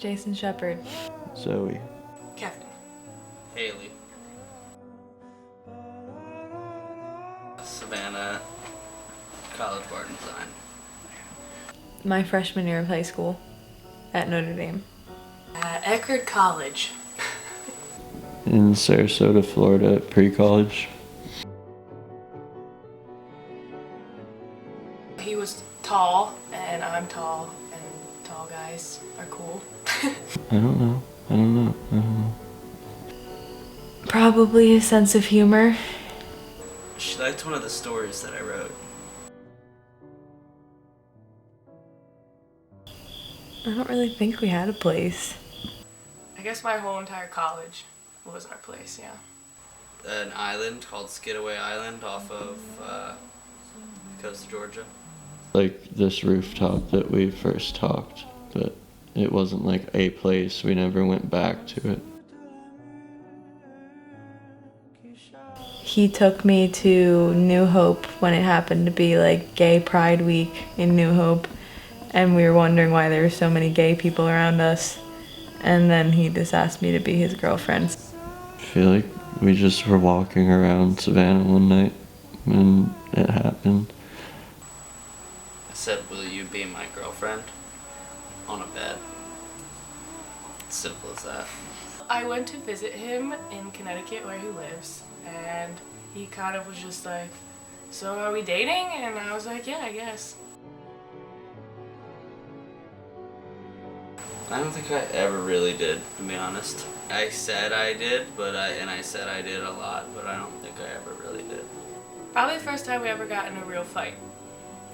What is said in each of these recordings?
Jason Shepard. Zoe. Kevin. Haley. Savannah. College Bar Design. My freshman year of high school at Notre Dame. At Eckerd College. In Sarasota, Florida, at pre-college. He was tall, and I'm tall, and tall guys are cool. I don't know. Probably his sense of humor. She liked one of the stories that I wrote. I don't really think we had a place. I guess my whole entire college was our place, yeah. An island called Skidaway Island off of the coast of Georgia. Like this rooftop that we first talked, but it wasn't like a place. We never went back to it. He took me to New Hope when it happened to be like Gay Pride Week in New Hope, and we were wondering why there were so many gay people around us, and then he just asked me to be his girlfriend. I feel like we just were walking around Savannah one night when it happened. I said, "Will you be my girlfriend?" On a bed. Simple as that. I went to visit him in Connecticut where he lives, and he kind of was just like, "So are we dating?" And I was like, "Yeah, I guess." I don't think I ever really did, to be honest. I said I did, I said I did a lot, but I don't think I ever really did. Probably the first time we ever got in a real fight,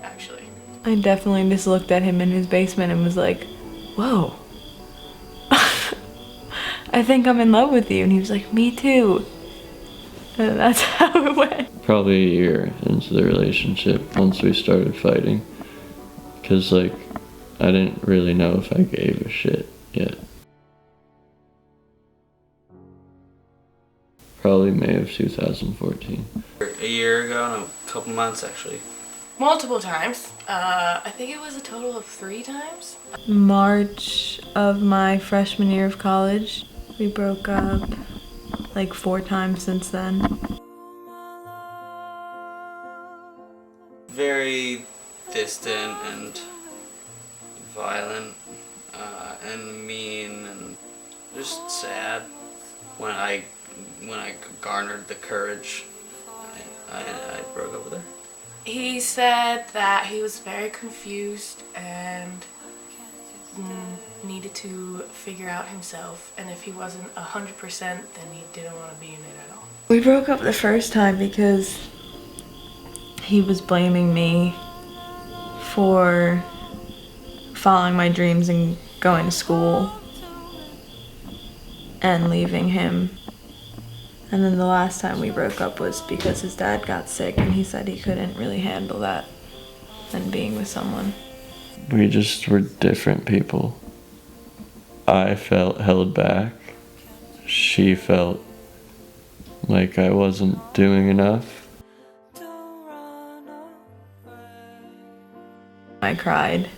actually. I definitely just looked at him in his basement and was like, whoa. I think I'm in love with you. And he was like, me too. And that's how it went. Probably a year into the relationship once we started fighting. Because, like, I didn't really know if I gave a shit yet. Probably May of 2014. A year ago, no, a couple months actually. Multiple times. I think it was a total of 3 times. March of my freshman year of college. We broke up like 4 times since then. Very distant and violent and mean and just sad. When I garnered the courage, I broke up with her. He said that he was very confused and needed to figure out himself, and if he wasn't 100%, then he didn't want to be in it at all. We broke up the first time because he was blaming me for following my dreams and going to school and leaving him. And then the last time we broke up was because his dad got sick and he said he couldn't really handle that and being with someone. We just were different people. I felt held back. She felt like I wasn't doing enough. I cried.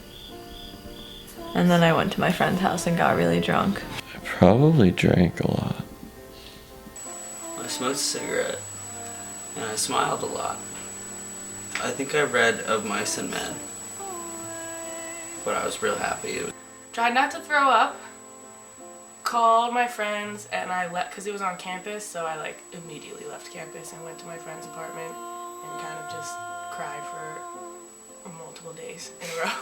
And then I went to my friend's house and got really drunk. I probably drank a lot. I smoked a cigarette and I smiled a lot. I think I read Of Mice and Men, but I was real happy. Tried not to throw up. Called my friends and I left because it was on campus, so I like immediately left campus and went to my friend's apartment and kind of just cried for multiple days in a row.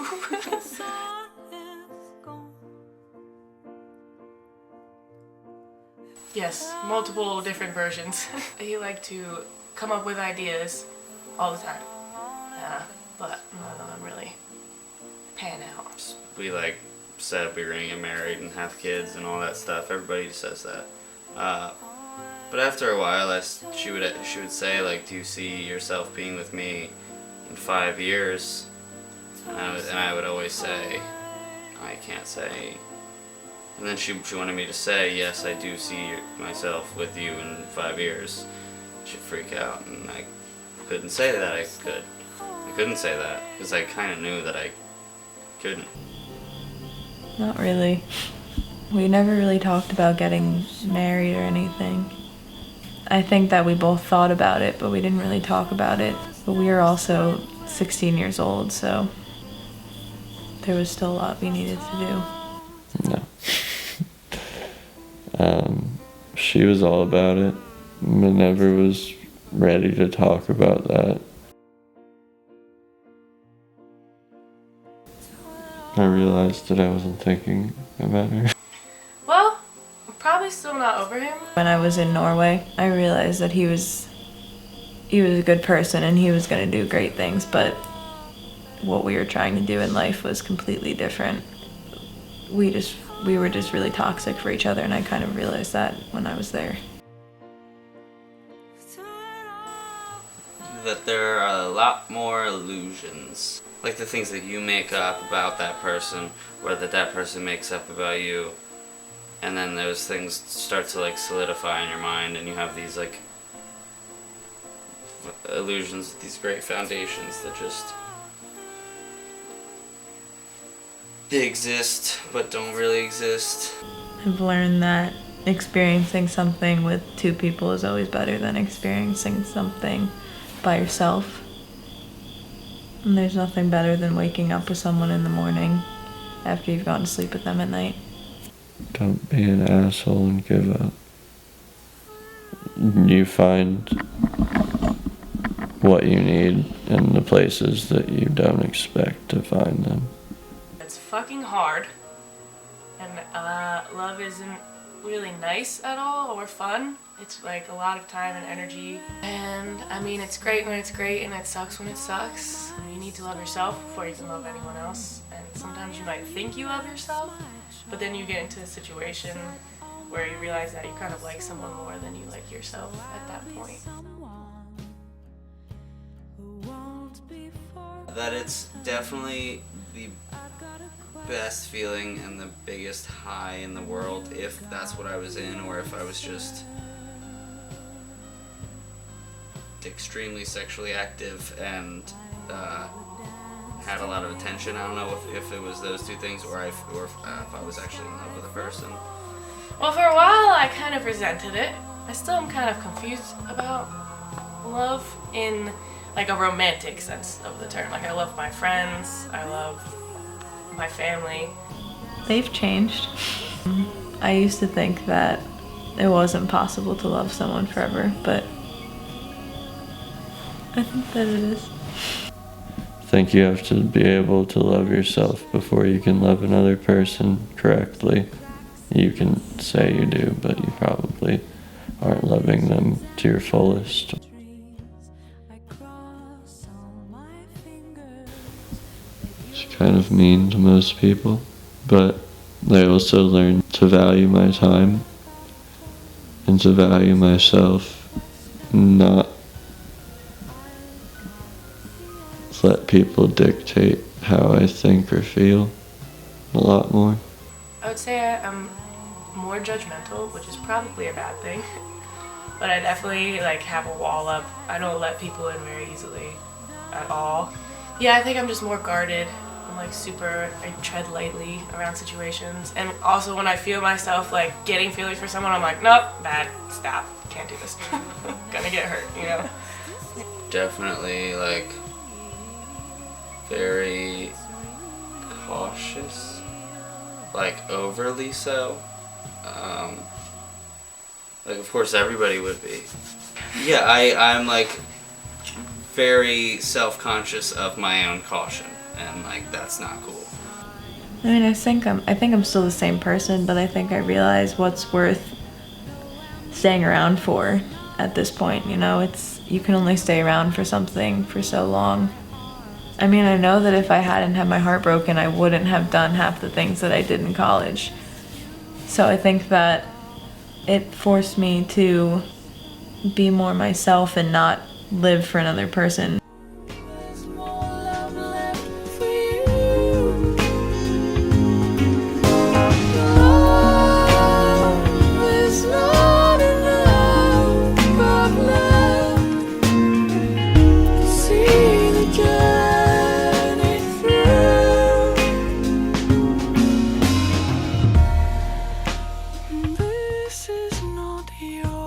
Yes, multiple different versions. He liked to come up with ideas all the time, but none of them really pan out. We said we were gonna get married and have kids and all that stuff. Everybody says that. But after a while, she would say, do you see yourself being with me in 5 years? And I would always say, I can't say. And then she wanted me to say, yes, I do see myself with you in 5 years. She'd freak out, and I couldn't say that I couldn't say that, because I kind of knew that I couldn't. Not really. We never really talked about getting married or anything. I think that we both thought about it, but we didn't really talk about it. But we were also 16 years old, so there was still a lot we needed to do. No. She was all about it, but never was ready to talk about that. I realized that I wasn't thinking about her. Well, I'm probably still not over him. When I was in Norway, I realized that he was a good person and he was going to do great things, but what we were trying to do in life was completely different. We were just really toxic for each other, and I kind of realized that when I was there. That there are a lot more illusions. Like the things that you make up about that person, or that person makes up about you. And then those things start to like solidify in your mind, and you have these like illusions, these great foundations that just they exist but don't really exist. I've learned that experiencing something with two people is always better than experiencing something by yourself. And there's nothing better than waking up with someone in the morning after you've gone to sleep with them at night. Don't be an asshole and give up. You find what you need in the places that you don't expect to find them. It's fucking hard, and love isn't really nice at all or fun. It's like a lot of time and energy, and I mean it's great when it's great and it sucks when it sucks. You need to love yourself before you can love anyone else, and sometimes you might think you love yourself, but then you get into a situation where you realize that you kind of like someone more than you like yourself at that point. That it's definitely the best feeling and the biggest high in the world if that's what I was in, or if I was just extremely sexually active and had a lot of attention. I don't know if it was those two things, or if I was actually in love with a person. Well, for a while I kind of resented it. I still am kind of confused about love in like a romantic sense of the term. Like I love my friends, I love my family. They've changed. I used to think that it wasn't possible to love someone forever, but I think that it is. I think you have to be able to love yourself before you can love another person correctly. You can say you do, but you probably aren't loving them to your fullest. It's kind of mean to most people, but I also learned to value my time and to value myself, not let people dictate how I think or feel a lot more. I would say I'm more judgmental, which is probably a bad thing. But I definitely like have a wall up. I don't let people in very easily at all. Yeah, I think I'm just more guarded. I'm like I tread lightly around situations. And also when I feel myself like getting feelings for someone, I'm like, nope, bad, stop, can't do this. Gonna get hurt, you know? Definitely like very cautious, like overly so. Like of course everybody would be. Yeah, I'm like very self-conscious of my own caution, and like that's not cool. I mean, I think I'm still the same person, but I think I realize what's worth staying around for at this point. You know, you can only stay around for something for so long. I mean, I know that if I hadn't had my heart broken, I wouldn't have done half the things that I did in college. So I think that it forced me to be more myself and not live for another person. You're